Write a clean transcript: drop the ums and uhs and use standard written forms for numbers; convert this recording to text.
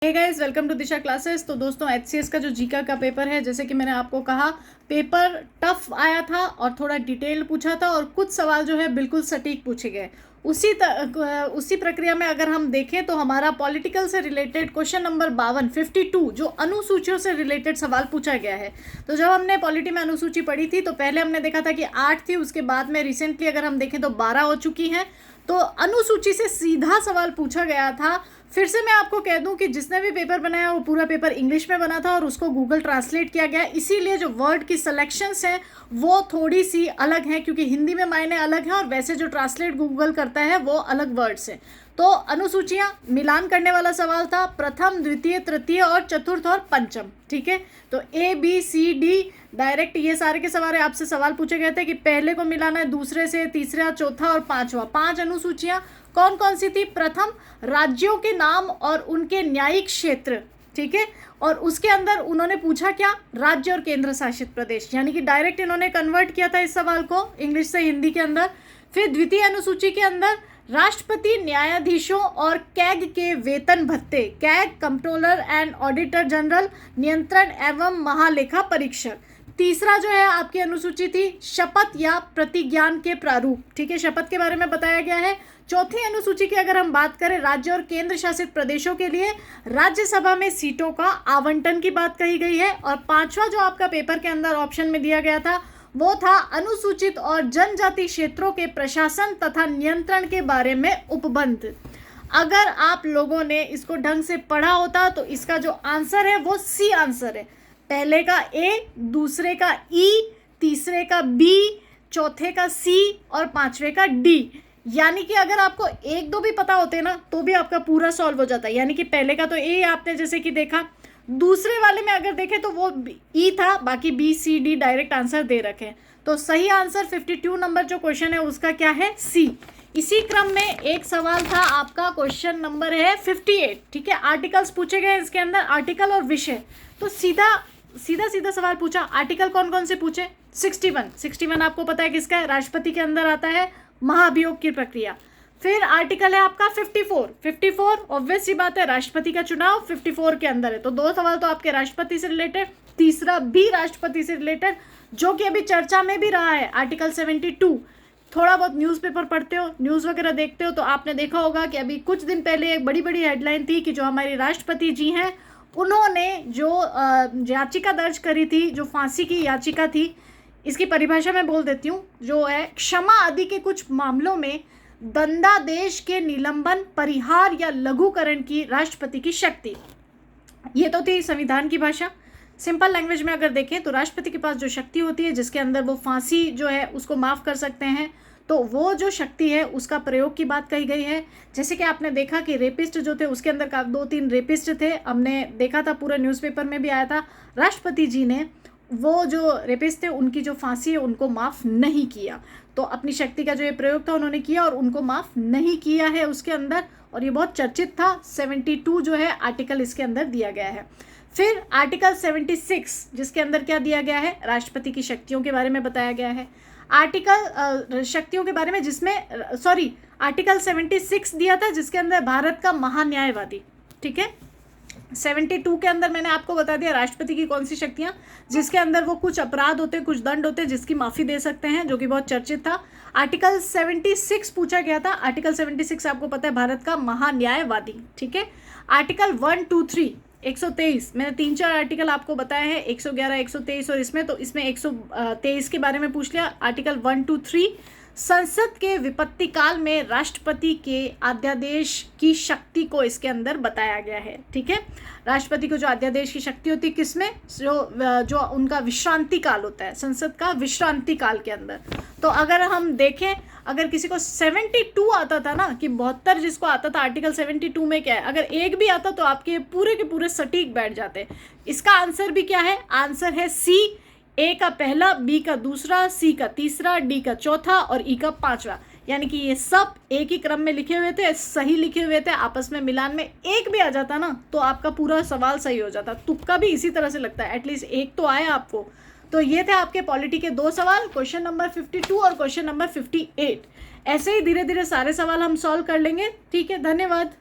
Hey guys, welcome to Disha classes. तो दोस्तों, HCS का जो जीके का पेपर है, जैसे कि मैंने आपको कहा, पेपर टफ आया था और थोड़ा डिटेल पूछा था और कुछ सवाल जो है बिल्कुल सटीक पूछे गए। उसी प्रक्रिया में अगर हम देखें तो हमारा पॉलिटिकल से रिलेटेड क्वेश्चन नंबर 52 जो अनुसूचियों से रिलेटेड सवाल पूछा गया है। तो जब हमने पॉलिटी में अनुसूची पढ़ी थी तो पहले हमने देखा था कि 8 थी, उसके बाद में रिसेंटली अगर हम देखें तो 12 हो चुकी हैं। तो अनुसूची से सीधा सवाल पूछा गया था। फिर से मैं आपको कह दूं कि जिसने भी पेपर बनाया वो पूरा पेपर इंग्लिश में बना था और उसको गूगल ट्रांसलेट किया गया, इसीलिए जो वर्ड की सिलेक्शंस हैं वो थोड़ी सी अलग हैं, क्योंकि हिंदी में मायने अलग हैं और वैसे जो ट्रांसलेट गूगल करता है वो अलग वर्ड्स हैं। तो अनुसूचियां मिलान करने वाला सवाल था, प्रथम, द्वितीय, तृतीय और चतुर्थ और पंचम। ठीक है, तो A B C D direct ये सारे के सवाल आपसे सवाल पूछे गए थे कि पहले को मिलाना है दूसरे से, तीसरा, चौथा और पांचवा। 5 अनुसूचियां कौन कौन सी थी? प्रथम, राज्यों के नाम और उनके न्यायिक क्षेत्र। ठीक है, और उसके अंदर उन्होंने पूछा क्या? राज्य और केंद्र शासित प्रदेश, यानी कि डायरेक्ट इन्होंने कन्वर्ट किया था इस सवाल को इंग्लिश से हिंदी के अंदर। फिर द्वितीय अनुसूची के अंदर राष्ट्रपति, न्यायाधीशों और कैग के वेतन भत्ते, CAG controller and auditor general, नियंत्रण एवं महालेखा परीक्षक। तीसरा जो है आपकी अनुसूची थी शपथ या प्रतिज्ञान के प्रारूप। ठीक है, शपथ के बारे में बताया गया है। चौथी अनुसूची की अगर हम बात करें, राज्य और केंद्र शासित प्रदेशों के लिए राज्यसभा में सीटों का आवंटन की बात कही गई है। और पांचवा जो आपका पेपर के अंदर ऑप्शन में दिया गया था वो था अनुसूचित और जनजाति क्षेत्रों के प्रशासन तथा नियंत्रण के बारे में उपबंध। अगर आप लोगों ने इसको ढंग से पढ़ा होता तो इसका जो आंसर है वो सी आंसर है। पहले का ए, दूसरे का ई, तीसरे का बी, चौथे का सी और पांचवे का डी। यानी कि अगर आपको एक दो भी पता होते ना तो भी आपका पूरा सॉल्व हो जाता है। यानी कि पहले का तो ए आपने जैसे कि देखा, दूसरे वाले में अगर देखें तो वो ई था, बाकी B C D direct answer दे रखे हैं। तो सही आंसर 52 नंबर जो क्वेश्चन है उसका क्या है? सी। इसी क्रम में एक सवाल था आपका, क्वेश्चन नंबर है 58। ठीक है, आर्टिकल्स पूछे गए इसके अंदर, आर्टिकल और विषय। तो सीधा सवाल पूछा। आर्टिकल कौन कौन से पूछे? 61 आपको पता है किसका है? राष्ट्रपति के अंदर आता है महाभियोग की प्रक्रिया। फिर आर्टिकल है आपका 54 ऑब्वियस सी बात है, राष्ट्रपति का चुनाव 54 के अंदर है। तो 2 सवाल तो आपके राष्ट्रपति से रिलेटेड, तीसरा भी राष्ट्रपति से रिलेटेड, जो कि अभी चर्चा में भी रहा है, आर्टिकल 72। थोड़ा बहुत न्यूज़पेपर पढ़ते हो, न्यूज़ वगैरह देखते हो तो आपने देखा होगा कि अभी कुछ दिन पहले एक बड़ी बड़ी हेडलाइन थी कि जो हमारे राष्ट्रपति जी हैं उन्होंने जो याचिका दर्ज करी थी, जो फांसी की याचिका थी, इसकी परिभाषा मैं बोल देती हूँ, जो है क्षमा आदि के कुछ मामलों में दंडादेश के निलंबन, परिहार या लघुकरण की राष्ट्रपति की शक्ति। ये तो थी संविधान की भाषा। सिंपल लैंग्वेज में अगर देखें तो राष्ट्रपति के पास जो शक्ति होती है जिसके अंदर वो फांसी जो है उसको माफ़ कर सकते हैं, तो वो जो शक्ति है उसका प्रयोग की बात कही गई है। जैसे कि आपने देखा कि रेपिस्ट जो थे उसके अंदर 2-3 रेपिस्ट थे, हमने देखा था, पूरा न्यूज़पेपर में भी आया था। राष्ट्रपति जी ने वो जो रेपिस्ट थे उनकी जो फांसी है उनको माफ़ नहीं किया, तो अपनी शक्ति का जो ये प्रयोग था उन्होंने किया और उनको माफ़ नहीं किया है उसके अंदर, और ये बहुत चर्चित था। 72 जो है आर्टिकल इसके अंदर दिया गया है। फिर आर्टिकल 76 जिसके अंदर क्या दिया गया है? राष्ट्रपति की शक्तियों के बारे में बताया गया है। आर्टिकल शक्तियों के बारे में जिसमें आर्टिकल 76 दिया था जिसके अंदर भारत का महान्यायवादी। ठीक है, 72 के अंदर मैंने आपको बता दिया राष्ट्रपति की कौन सी शक्तियां, जिसके अंदर वो कुछ अपराध होते हैं, कुछ दंड होते हैं जिसकी माफ़ी दे सकते हैं, जो कि बहुत चर्चित था। आर्टिकल 76 पूछा गया था। आर्टिकल 76 आपको पता है भारत का महान्यायवादी। ठीक है, आर्टिकल 1, 2, 3, 123, मैंने 3-4 आर्टिकल आपको बताया है, 111, 123 और इसमें 123 के बारे में पूछ लिया। आर्टिकल 1, 2, 3, संसद के विपत्ति काल में राष्ट्रपति के अध्यादेश की शक्ति को इसके अंदर बताया गया है। ठीक है, राष्ट्रपति को जो अध्यादेश की शक्ति होती है किसमें? जो उनका विश्रांति काल होता है, संसद का विश्रांति काल के अंदर। तो अगर हम देखें, अगर किसी को 72 आता था ना, कि 72 जिसको आता था, आर्टिकल 72 में क्या है, अगर एक भी आता तो आपके पूरे के पूरे सटीक बैठ जाते। इसका आंसर भी क्या है? आंसर है सी। ए का पहला, बी का दूसरा, सी का तीसरा, डी का चौथा और ई का पांचवा। यानी कि ये सब एक ही क्रम में लिखे हुए थे, सही लिखे हुए थे, आपस में मिलान में एक भी आ जाता ना तो आपका पूरा सवाल सही हो जाता। तुक्का भी इसी तरह से लगता है, एटलीस्ट एक तो आया आपको। तो ये थे आपके पॉलिटी के 2 सवाल, क्वेश्चन नंबर 52 और क्वेश्चन नंबर 58। ऐसे ही धीरे धीरे सारे सवाल हम सॉल्व कर लेंगे। ठीक है, धन्यवाद।